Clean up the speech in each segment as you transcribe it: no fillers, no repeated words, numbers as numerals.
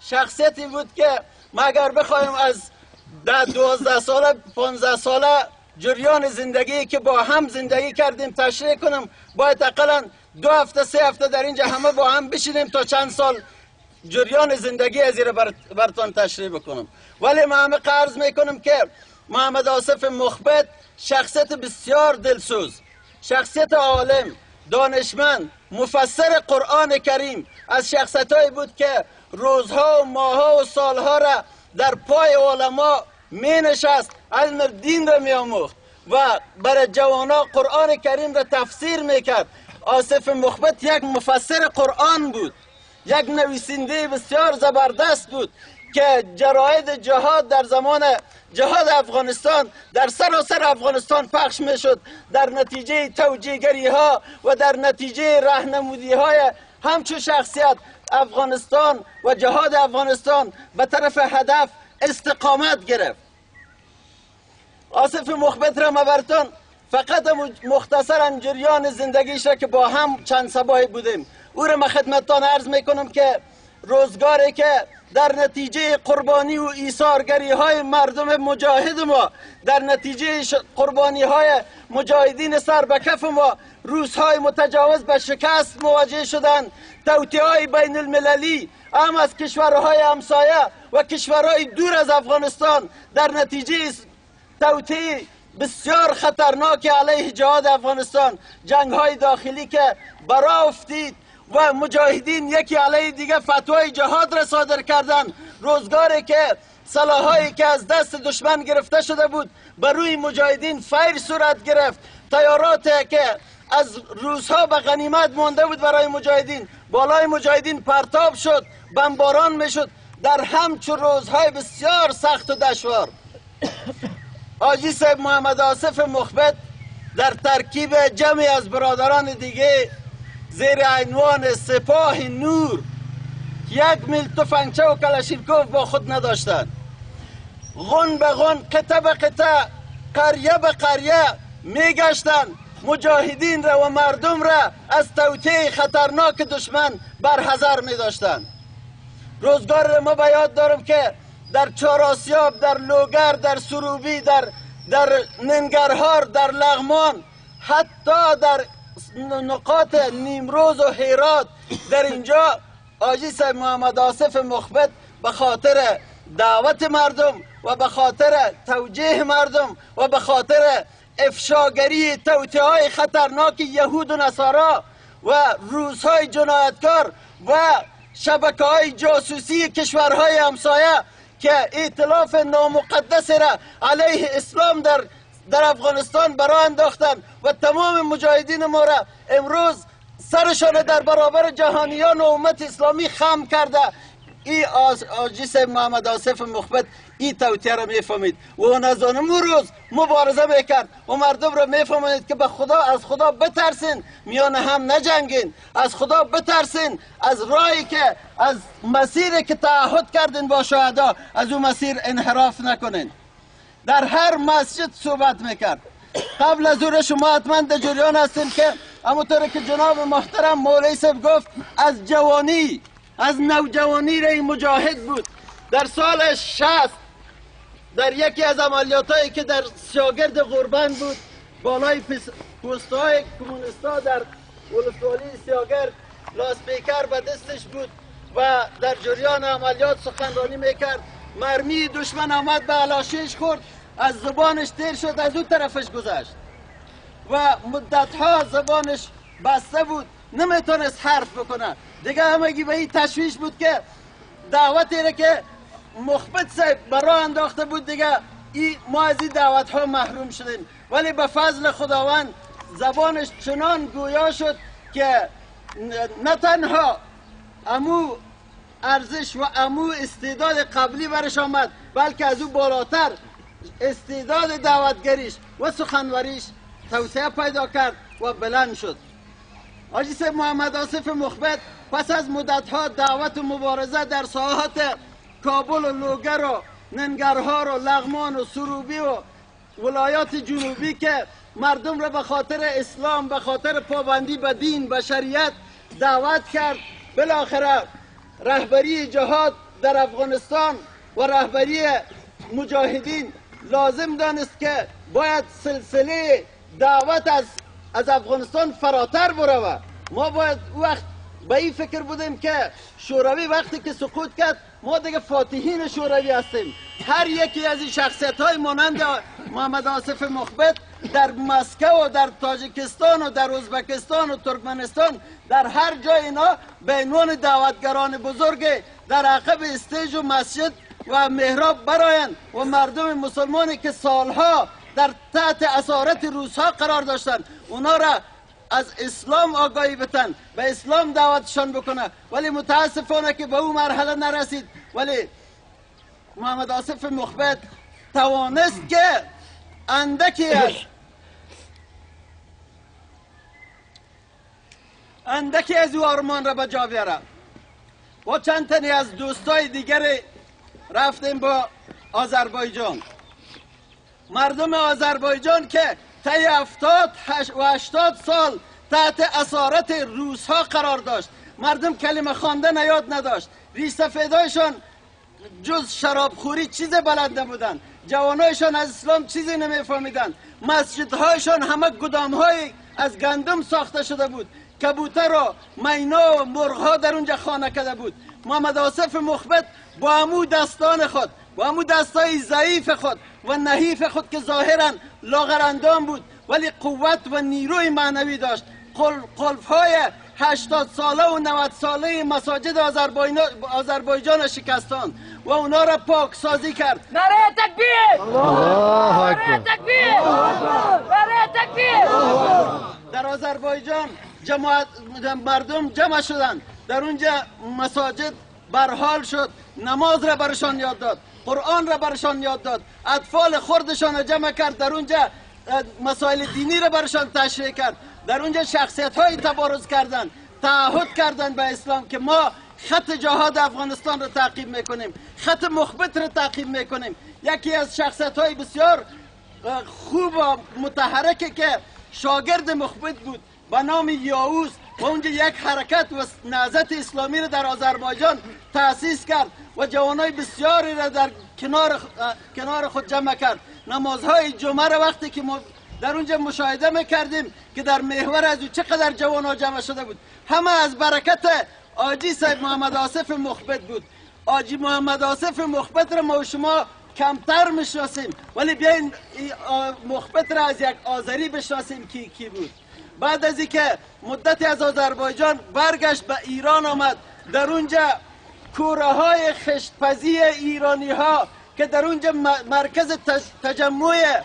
شخصیتی بود که ما اگر بخوایم از 12 ساله 15 ساله جریان زندگی که با هم زندگی کردیم تشریح کنم، باید اقلا 2 هفته 3 هفته در اینجا همه با هم بشینیم تا چند سال جریان زندگی از این براتون تشریح بکنم. ولی من همه عرض میکنم که محمد آصف مخبت شخصیت بسیار دلسوز، شخصیت عالم، دانشمند، مفسر قرآن کریم، از شخصیتایی بود که روزها و ماهها و سالها را در پای علما می نشست، علم دین را می آموخت و برای جوانا قرآن کریم را تفسیر می کرد. آصف مخبت یک مفسر قرآن بود، یک نویسنده بسیار زبردست بود که جراید جهاد در زمان جهاد افغانستان در سراسر افغانستان پخش می شد، در نتیجه توجیهگری ها و در نتیجه راهنمودی های همچون شخصیت افغانستان و جهاد افغانستان به طرف هدف استقامت گرفت. آصف مخبت را براتون فقط مختصرا جریان زندگیش را که با هم چند صباحی بودیم او را من خدمتتان عرض میکنم که روزگاری که در نتیجه قربانی و ایثارگری های مردم مجاهد ما، در نتیجه قربانی های مجاهدین سر به کف ما، روس‌های متجاوز به شکست مواجه شدند. توطئه‌های بین المللی هم از کشورهای همسایه و کشورهای دور از افغانستان در نتیجه توطئه بسیار خطرناک علیه جهاد افغانستان، جنگ‌های داخلی که برا افتید و مجاهدین یکی علیه دیگه فتوای جهاد را صادر کردند. روزگاری که سلاحایی که از دست دشمن گرفته شده بود بر روی مجاهدین فیر صورت گرفت، تیاراتی که از روزها به غنیمت مانده بود برای مجاهدین بالای مجاهدین پرتاب شد، بمباران میشد در همچون روزهای بسیار سخت و دشوار. حاجی صاحب محمد آصف مخبت در ترکیب جمعی از برادران دیگه زیر عنوان سپاه نور 1 میل تفنگچه و کلاشینکوف با خود نداشتند. غن به غن، قطعه به قطعه، قریه به قریه میگشتند، مجاهدین را و مردم را از توطئه خطرناک دشمن برحذر میداشتند. روزگار را ما به یاد دارم که در چهارآسیاب، در لوگر، در سروبی، در ننگرهار، در لغمان، حتی در نقاط نیمروز و هرات، در اینجا حاجی صاحب محمد آصف مخبت به خاطر دعوت مردم و به خاطر توجیه مردم و به خاطر افشاگری توطئه‌های خطرناک یهود و نصارا و روس‌های جنایتکار و شبکه‌های جاسوسی کشورهای همسایه که ائتلاف نامقدس را علیه اسلام در افغانستان برا انداختند و تمام مجاهدین ما را امروز سرشان در برابر جهانیان و امت اسلامی خم کرده. این حاجی صاحب محمد آصف مخبت این توطئه را میفهمید و اون از آن روز مبارزه میکرد و مردم را میفهمید که به خدا، از خدا بترسین، میان هم نجنگین، از خدا بترسین، از راهی که از مسیری که تعهد کردین با شهدا از اون مسیر انحراف نکنین. در هر مسجد صحبت میکرد. قبل از او شما حتما در جریان هستین که همونطور که جناب محترم مولوی صاحب گفت از جوانی، از نوجوانی رای مجاهد بود. در سال 60 در یکی از عملیاتایی که در شاگرد غربن بود بالای پست‌های کمونیستا در ولسوالی سیاگرد لاسپیکر به دستش بود و در جریان عملیات سخنرانی میکرد. مرمی دشمن آمد به علاشیش خورد، از زبانش تیر شد، از اون طرفش گذشت و مدتها زبانش بسته بود، نمیتونست حرف بکنه. دیگه همگی به این تشویش بود که دعوتی را که مخبت صاحب برای انداخته بود دیگه ما از این دعوت ها محروم شدیم. ولی به فضل خداوند زبانش چنان گویا شد که نه تنها امو ارزش و امو استعداد قبلی برش آمد، بلکه از او بالاتر استعداد دعوتگریش و سخنوریش توسعه پیدا کرد و بلند شد. حاجی صاحب محمد آصف مخبت پس از مدتها دعوت و مبارزه در ساحات کابل و لوگر و ننگرهار و لغمان و سروبی و ولایات جنوبی که مردم را به خاطر اسلام، به خاطر پابندی به دین، به شریعت دعوت کرد، بالاخره رهبری جهاد در افغانستان و رهبری مجاهدین لازم دانست که باید سلسله دعوت از افغانستان فراتر بروه. ما باید وقت به این فکر بودیم که شوروی وقتی که سقوط کرد ما دیگه فاتحین شوروی هستیم. هر یکی از این شخصیت های مانند محمد آصف مخبت در مسکو و در تاجیکستان و در ازبکستان و ترکمنستان در هر جای اینا به عنوان دعوتگران بزرگ در عقب استیج و مسجد و محراب براین و مردم مسلمانی که سالها در تحت اسارت روس‌ها قرار داشتن اونا را از اسلام آگاهی بتن، به اسلام دعوتشان بکنه. ولی متاسفانه که به اون مرحله نرسید. ولی محمد آصف مخبت توانست که اندکی از او آرمان را به جا بیاره. با چند تنی از دوستای دیگر رفتیم با آذربایجان. مردم آذربایجان که طی 70 و 80 سال تحت اسارت روس‌ها قرار داشت، مردم کلمه خواندن یاد نداشت، ریش سفیدایشان جز شرابخوری چیز بلد نبودن، جوانایشان از اسلام چیزی نمیفهمیدن، مسجدهایشان همه گدام‌های از گندم ساخته شده بود، کبوتر و مینا و مرغ‌ها در اونجا خانه کرده بود. محمد آصف مخبت با همو دستان خود، با همو دستای ضعیف خود و نحیف خود که ظاهرا لاغرندام بود ولی قوت و نیروی معنوی داشت، قلف‌های 80 ساله و 90 ساله مساجد آذربایجان شکستان و اونا را پاکسازی کرد. نعره تکبیر! الله اکبر! نعره تکبیر! نعره تکبیر! در آذربایجان مردم جمع شدند، در اونجا مساجد برحال شد، نماز را برشان یاد داد، قرآن را برشان یاد داد، اطفال خردشان را جمع کرد، در اونجا مسائل دینی را برشان تشریح کرد، در اونجا شخصیت های تبارز کردند، تعهد کردند به اسلام که ما خط جهاد افغانستان را تعقیب میکنیم، خط مخبت را تعقیب میکنیم. یکی از شخصیت های بسیار خوب و متحرکه که شاگرد مخبت بود به نام یاوز و اونجا یک حرکت و نهضت اسلامی را در آذربایجان تأسیس کرد و جوانای بسیاری را در کنار خود جمع کرد. نمازهای جمعه را وقتی که ما در اونجا مشاهده میکردیم که در محور از او چقدر جوانها جمع شده بود، همه از برکت آجی صاحب محمد آصف مخبت بود. آجی محمد آصف مخبت را ما و شما کمتر میشناسیم، ولی بیاین مخبت را از یک آذری بشناسیم کی بود. بعد از اینکه مدتی از آذربایجان برگشت به ایران آمد، در اونجا کوره های خشتپزی ایرانی ها که در اونجا مرکز تجمع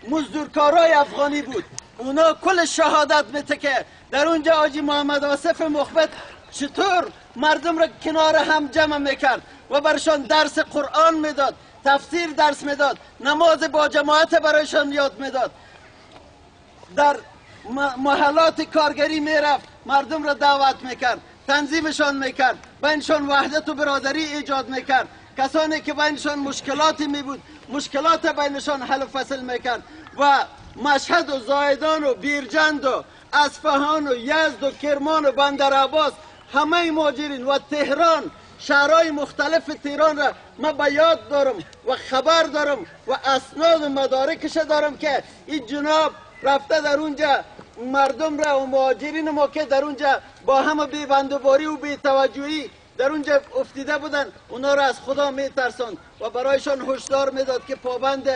مزدورکارای افغانی بود، اونا کل شهادت میده که در اونجا آجی محمد آصف مخبت چطور مردم را کنار هم جمع میکرد و برشان درس قرآن میداد، تفسیر درس میداد، نماز با جماعت برایشان یاد میداد، در محلات کارگری میرفت، مردم را دعوت میکرد، تنظیمشان میکرد، بینشان وحدت و برادری ایجاد میکرد. کسانی که بینشان مشکلاتی میبود مشکلات بینشان حل و فصل میکرد و مشهد و زایدان و بیرجند و اصفهان و یزد و کرمان و بندرعباس همه مهاجرین و تهران، شهرهای مختلف تهران را من به یاد دارم و خبر دارم و اسناد و مدارکش دارم که این جناب رفته در اونجا مردم را و مهاجرین ما که در اونجا با همه بی‌بندوباری و بی‌توجهی در اونجا افتیده بودن اونا را از خدا میترساند و برایشان هشدار میداد که پابند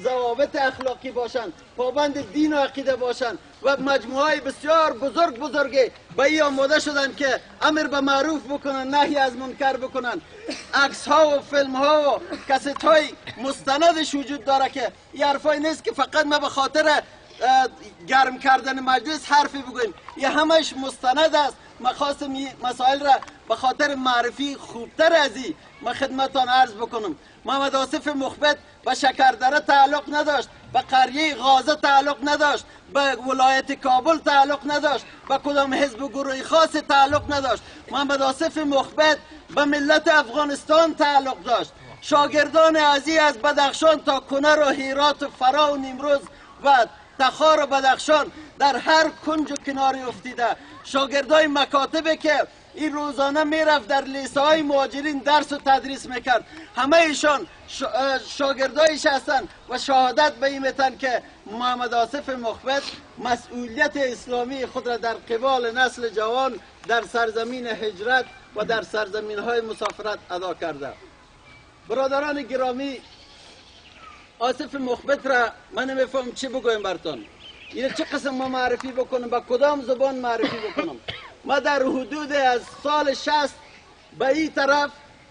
ضوابط اخلاقی باشند، پابند دین و عقیده باشند و مجموعه های بسیار بزرگی به این آماده شدن که امر به معروف بکنن، نهی از منکر بکنن. عکس ها و فیلم ها و کست های مستندش وجود داره که این حرفای نیست که فقط ما به خاطر گرم کردن مجلس حرفی بگویم، یه همش مستند است. مخواستم این مسائل را به خاطر معرفی خوبتر از این ما خدمتان عرض بکنم. محمد آصف مخبت به شکردره تعلق نداشت، به قریه غازه تعلق نداشت، به ولایت کابل تعلق نداشت، به کدام حزب و گروه خاص تعلق نداشت. محمد آصف مخبت به ملت افغانستان تعلق داشت. شاگردان عزیز از بدخشان تا کنر و هرات و فرا و نیمروز و تخار و بدخشان در هر کنج و کناری افتیده، شاگردای مکاتبی که این روزانه میرفت در لیسه های مهاجرین درس و تدریس میکرد. همه ایشان شاگردایش هستند و شهادت به این میتن که محمد آصف مخبت مسئولیت اسلامی خود را در قبال نسل جوان در سرزمین هجرت و در سرزمین های مسافرت ادا کرده. برادران گرامی، آصف مخبت را من نمیفهم چی بگویم برتون. این چه قسم ما معرفی بکنم، با کدام زبان معرفی بکنم. ما در حدود از سال 60 به این طرف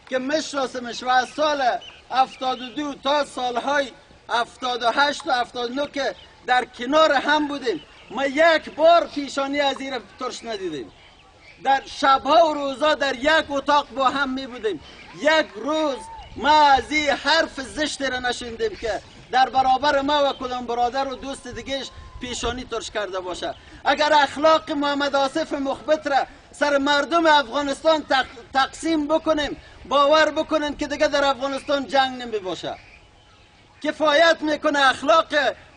که میشناسمش و از سال 72 تا سالهای 78 و 79 که در کنار هم بودیم، ما یک بار پیشانی از این ترش ندیدیم. در شبها و روزا در یک اتاق با هم می بودیم. یک روز ما از این حرف زشت را نشنیدیم که در برابر ما و کدام برادر و دوست دیگهش پیشانی ترش کرده باشه. اگر اخلاق محمد آصف مخبت را سر مردم افغانستان تقسیم بکنیم، باور بکنین که دیگه در افغانستان جنگ نمی باشه. کفایت میکنه اخلاق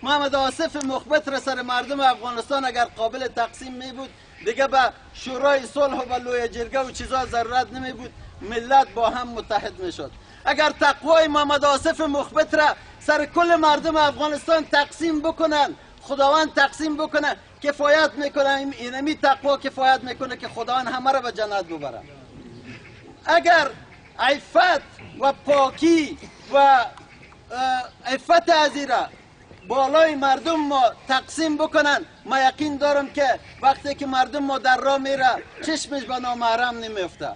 محمد آصف مخبت را سر مردم افغانستان اگر قابل تقسیم می بود، دیگه به شورای صلح و به لوی جرگه و چیزا ضرورت نمی بود، ملت با هم متحد می شد. اگر تقوای محمد آصف مخبت را سر کل مردم افغانستان تقسیم بکنن، خداوند تقسیم بکنه، کفایت میکنه. اینمی تقوا کفایت میکنه که خداوند همه را به جنت ببره. اگر عفت و پاکی و عفت ازیره بالای مردم ما تقسیم بکنن، ما یقین دارم که وقتی که مردم ما در راه میره چشمش به نامحرم نمیفته.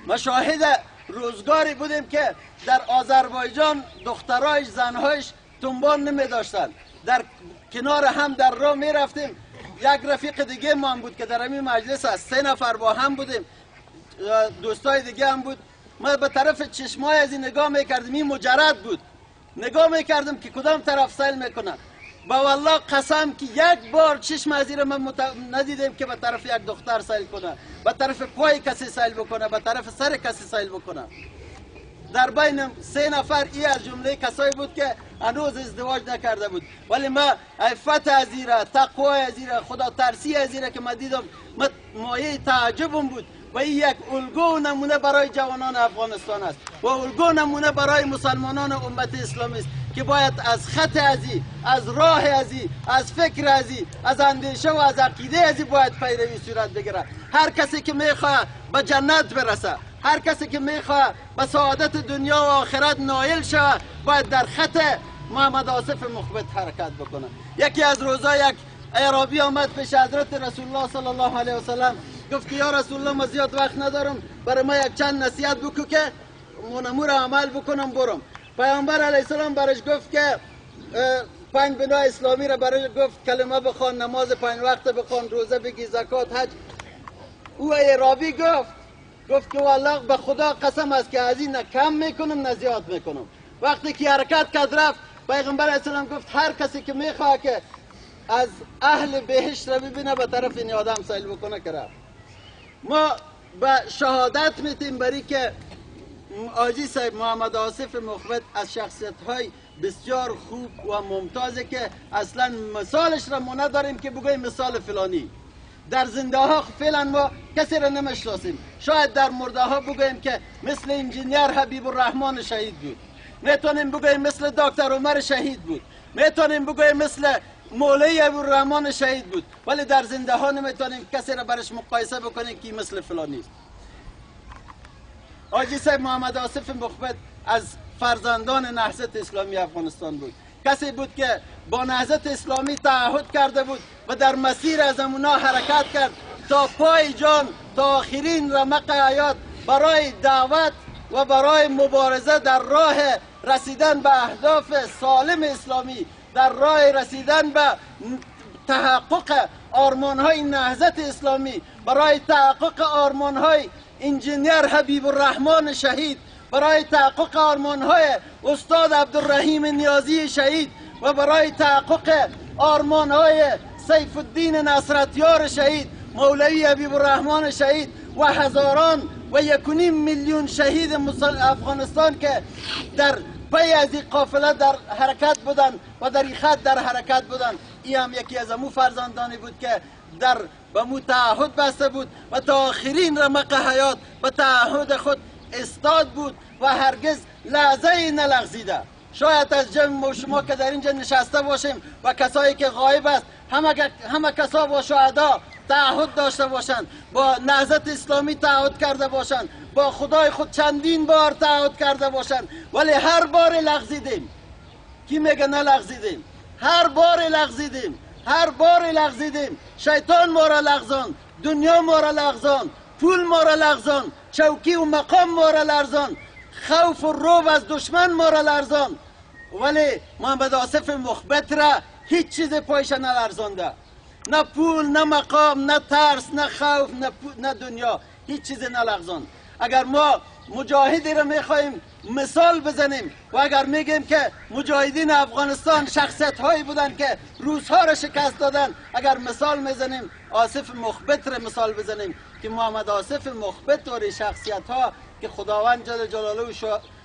ما شاهد روزگاری بودیم که در آذربایجان دخترایش زنهایش تنبان نمی داشتن، در کنار هم در راه می رفتیم. یک رفیق دیگه ما هم بود که در همین مجلس هست، 3 نفر با هم بودیم، دوستای دیگه هم بود. ما به طرف چشمای از این نگاه میکردیم، این مجرد بود، نگاه میکردم که کدام طرف سیل میکنن. با والله قسم که یک بار چشم از این من ندیدیم که به طرف یک دختر سیل کنه، به طرف پای کسی سیل بکنه، به طرف سر کسی سیل بکنه. در بین 3 نفر ای از جمله کسایی بود که هنوز ازدواج نکرده بود، ولی ما عفت ازیره، تقوای ازیره، خدا ترسی ازیره که ما دیدم، مایه تعجبم بود. و این یک الگو نمونه برای جوانان افغانستان است و الگو نمونه برای مسلمانان امت اسلامی است که باید از خط ازی، از راه ازی، از فکر ازی، از اندیشه و از عقیده ازی باید پیروی صورت بگیره. هر کسی که میخواه به جنت برسه، هر کسی که میخواه به سعادت دنیا و آخرت نائل شود، باید در خط محمد آصف مخبت حرکت بکنه. یکی از روزا یک اعرابی آمد پیش حضرت رسول الله صلی الله علیه و سلم، گفت که یا رسول الله ما زیاد وقت ندارم، برای ما یک چند نصیحت بکو که منمور عمل بکنم برم. پیامبر علیه السلام برش گفت که 5 بنای اسلامی را برای گفت، کلمه بخوان، نماز 5 وقت بخوان، روزه بگی، زکات، حج. او اعرابی گفت که والله به خدا قسم است که از این نه کم میکنم نه زیاد میکنم. وقتی که حرکت کرد رفت، پیغمبر علیه السلام گفت هر کسی که میخواه که از اهل بهشت را ببینه به طرف این آدم سیل بکنه که رفت. ما به شهادت میتیم برای که حاجی صاحب محمد آصف مخبت از شخصیت های بسیار خوب و ممتازه که اصلا مثالش را ما نداریم که بگویم مثال فلانی. در زنده ها فعلا ما کسی را نمیشناسیم، شاید در مرده ها بگویم که مثل انجینیر حبیب الرحمن شهید بود، میتونیم بگویم مثل دکتر عمر شهید بود، میتونیم بگویم مثل مولوی ابوالرحمن شهید بود، ولی در زنده ها نمیتونیم کسی را برش مقایسه بکنیم که مثل فلانی است. حاجی صاحب محمد آصف مخبت از فرزندان نهضت اسلامی افغانستان بود. کسی بود که با نهضت اسلامی تعهد کرده بود و در مسیر از اونا حرکت کرد تا پای جان، تا آخرین رمق حیات برای دعوت و برای مبارزه در راه رسیدن به اهداف سالم اسلامی، در راه رسیدن به تحقق آرمان‌های نهضت اسلامی، برای تحقق آرمان‌های انجینیر حبیب الرحمن شهید، برای تحقق آرمان‌های استاد عبدالرحیم نیازی شهید و برای تحقق آرمان‌های سیف الدین نصرتیار شهید، مولوی حبیب الرحمن شهید و هزاران و 1.5 میلیون شهید افغانستان که در پی از این قافله در حرکت بودن و در این خط در حرکت بودن. این هم یکی از امو فرزندانی بود که در و مو تعهد بسته بود و تا آخرین رمق حیات و تعهد خود استاد بود و هرگز لحظه نلغزیده. شاید از جمع شما که در اینجا نشسته باشیم و کسایی که غایب است همه کسا با شهدا تعهد داشته باشند، با نهضت اسلامی تعهد کرده باشند، با خدای خود چندین بار تعهد کرده باشند، ولی هر بار لغزیدیم. کی میگه نلغزیدیم؟ هر بار لغزیدیم، هر بار لغزیدیم. شیطان ما را لغزان، دنیا ما را لغزان، پول ما را لغزان، چوکی و مقام ما را لرزان، خوف و رعب از دشمن ما را لرزان، ولی محمد آصف مخبت را هیچ چیز پایش نلرزانده. نه پول، نه مقام، نه ترس، نه خوف، نه دنیا، هیچ چیز نلغزان. اگر ما مجاهدی را میخواهیم مثال بزنیم و اگر میگیم که مجاهدین افغانستان شخصیت هایی بودن که روسها را شکست دادن، اگر مثال میزنیم آصف مخبت را مثال بزنیم که محمد آصف مخبت و شخصیت ها که خداوند جل جلاله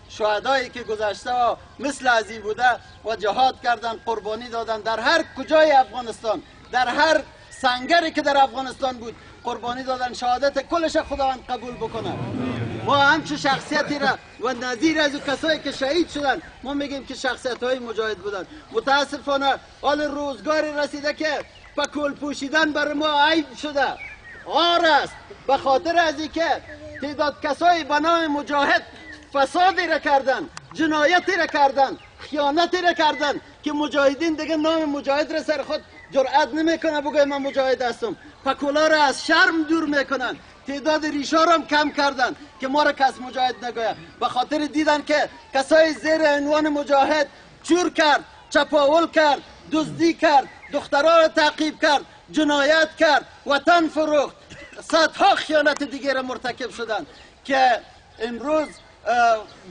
شهدایی که گذشته ها مثل ازی بوده و جهاد کردن، قربانی دادن در هر کجای افغانستان، در هر سنگری که در افغانستان بود قربانی دادن، شهادت کلش خداوند قبول بکنه. ما همچون شخصیتی را و نظیر از کسایی که شهید شدن ما میگیم که شخصیت های مجاهد بودن. متاسفانه حال روزگاری رسیده که پکول پوشیدن بر ما عیب شده، عار است، به خاطر از اینکه تعداد کسایی به نام مجاهد فسادی را کردن، جنایتی را کردن، خیانتی را کردن که مجاهدین دیگه نام مجاهد را سر خود جرأت نمیکنه بگه من مجاهد هستم. پکولا را از شرم دور میکنن، تعداد ریشا را هم کم کردن که ما را کس مجاهد نگوید. به خاطر دیدن که کسای زیر عنوان مجاهد چور کرد، چپاول کرد، دزدی کرد، دخترها را تعقیب کرد، جنایت کرد، وطن فروخت، صدها خیانت دیگر را مرتکب شدن که امروز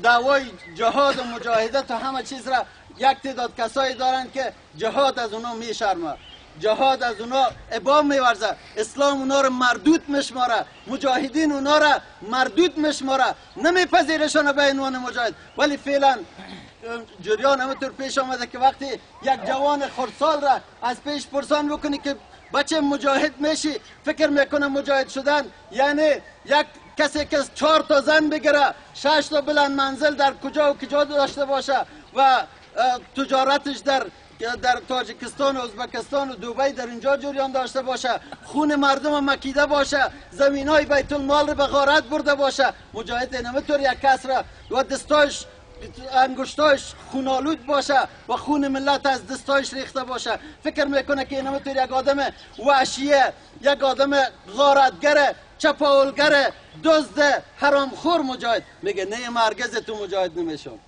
دعوای جهاد و مجاهدت و همه چیز را یک تعداد کسایی دارن که جهاد از اونا میشرمه، جهاد از اونا ابا میورزه، اسلام اونا را مردود میشماره، مجاهدین اونا را مردود میشماره، نمیپذیرشون به عنوان مجاهد. ولی فعلا جریان همونطور پیش آمده که وقتی یک جوان خردسال را از پیش پرسان بکنی که بچه مجاهد میشی، فکر میکنه مجاهد شدن یعنی یک کسی که 4 تا زن بگیره، 6 تا بلند منزل در کجا و کجا داشته باشه و تجارتش در تاجیکستان و ازبکستان و دوبی در اینجا جریان داشته باشه، خون مردم مکیده باشه، زمین های بیت المال رو به غارت برده باشه. مجاهد اینطور یک کس را و دستاش انگشتاش خونالود باشه و خون ملت از دستایش ریخته باشه، فکر میکنه که اینطور یک آدم وحشیه، یک آدم غارتگر، چپاولگر، دزد، حرامخور مجاهد. میگه نه مرگز تو مجاهد نمیشم.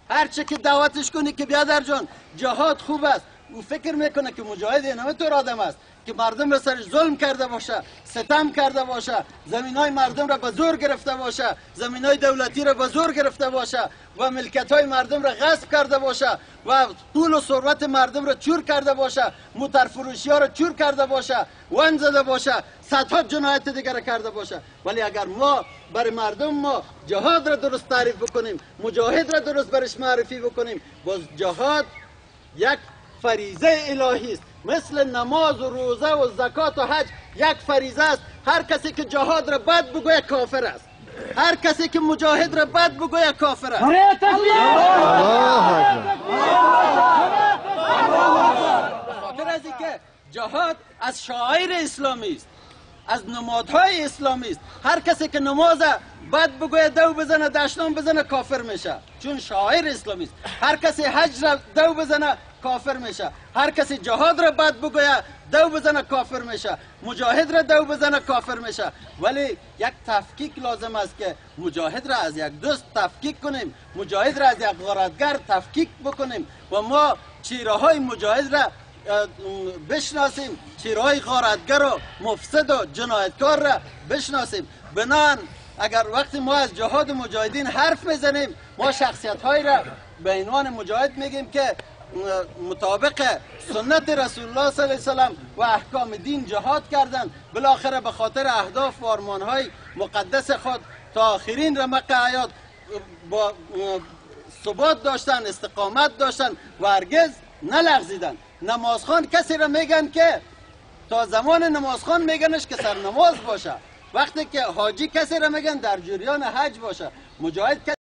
هرچه که دعوتش کنی که بیادر جان جهاد خوب است، او فکر میکنه که مجاهد اینطور آدم است که مردم را سرش ظلم کرده باشه، ستم کرده باشه، زمین های مردم را به زور گرفته باشه، زمین های دولتی را به زور گرفته باشه و ملکت های مردم را غصب کرده باشه و پول و ثروت مردم را چور کرده باشه، موتر فروشی ها را چور کرده باشه، ون زده باشه، صدها جنایت دیگر کرده باشه. ولی اگر ما برای مردم ما جهاد را درست تعریف بکنیم، مجاهد را درست برش معرفی بکنیم، باز جهاد یک فریضه الهی است، مثل نماز و روزه و زکات و حج یک فریضه است. هر کسی که جهاد را بد بگوید کافر است، هر کسی که مجاهد را بد بگوید کافر است. خاطر از اینکه جهاد از شعائر اسلامی است، از نمادهای اسلامی است. هر کسی که نماز بد بگوید دو بزنه، دشنام بزنه، کافر میشه، چون شاعر اسلامی است. هر کسی حج را دو بزنه کافر میشه، هر کسی جهاد را بد بگوید دو بزنه کافر میشه، مجاهد را دو بزنه کافر میشه. ولی یک تفکیک لازم است که مجاهد را از یک دوست تفکیک کنیم، مجاهد را از یک غارتگر تفکیک بکنیم و ما چهره های مجاهد را بشناسیم، چهره های غارتگر و مفسد و جنایتکار را بشناسیم. بنان اگر وقتی ما از جهاد مجاهدین حرف میزنیم، ما شخصیت های را به عنوان مجاهد میگیم که مطابق سنت رسول الله صلی الله علیه وسلم و احکام دین جهاد کردند، بالاخره به خاطر اهداف و آرمان‌های مقدس خود تا آخرین رمق حیات با ثبات داشتن، استقامت داشتن و هرگز نلغزیدن. نمازخوان کسی را میگن که تا زمان نمازخوان میگنش که سرنماز باشه. وقتی که حاجی کسی را میگن در جریان حج باشه. مجاهد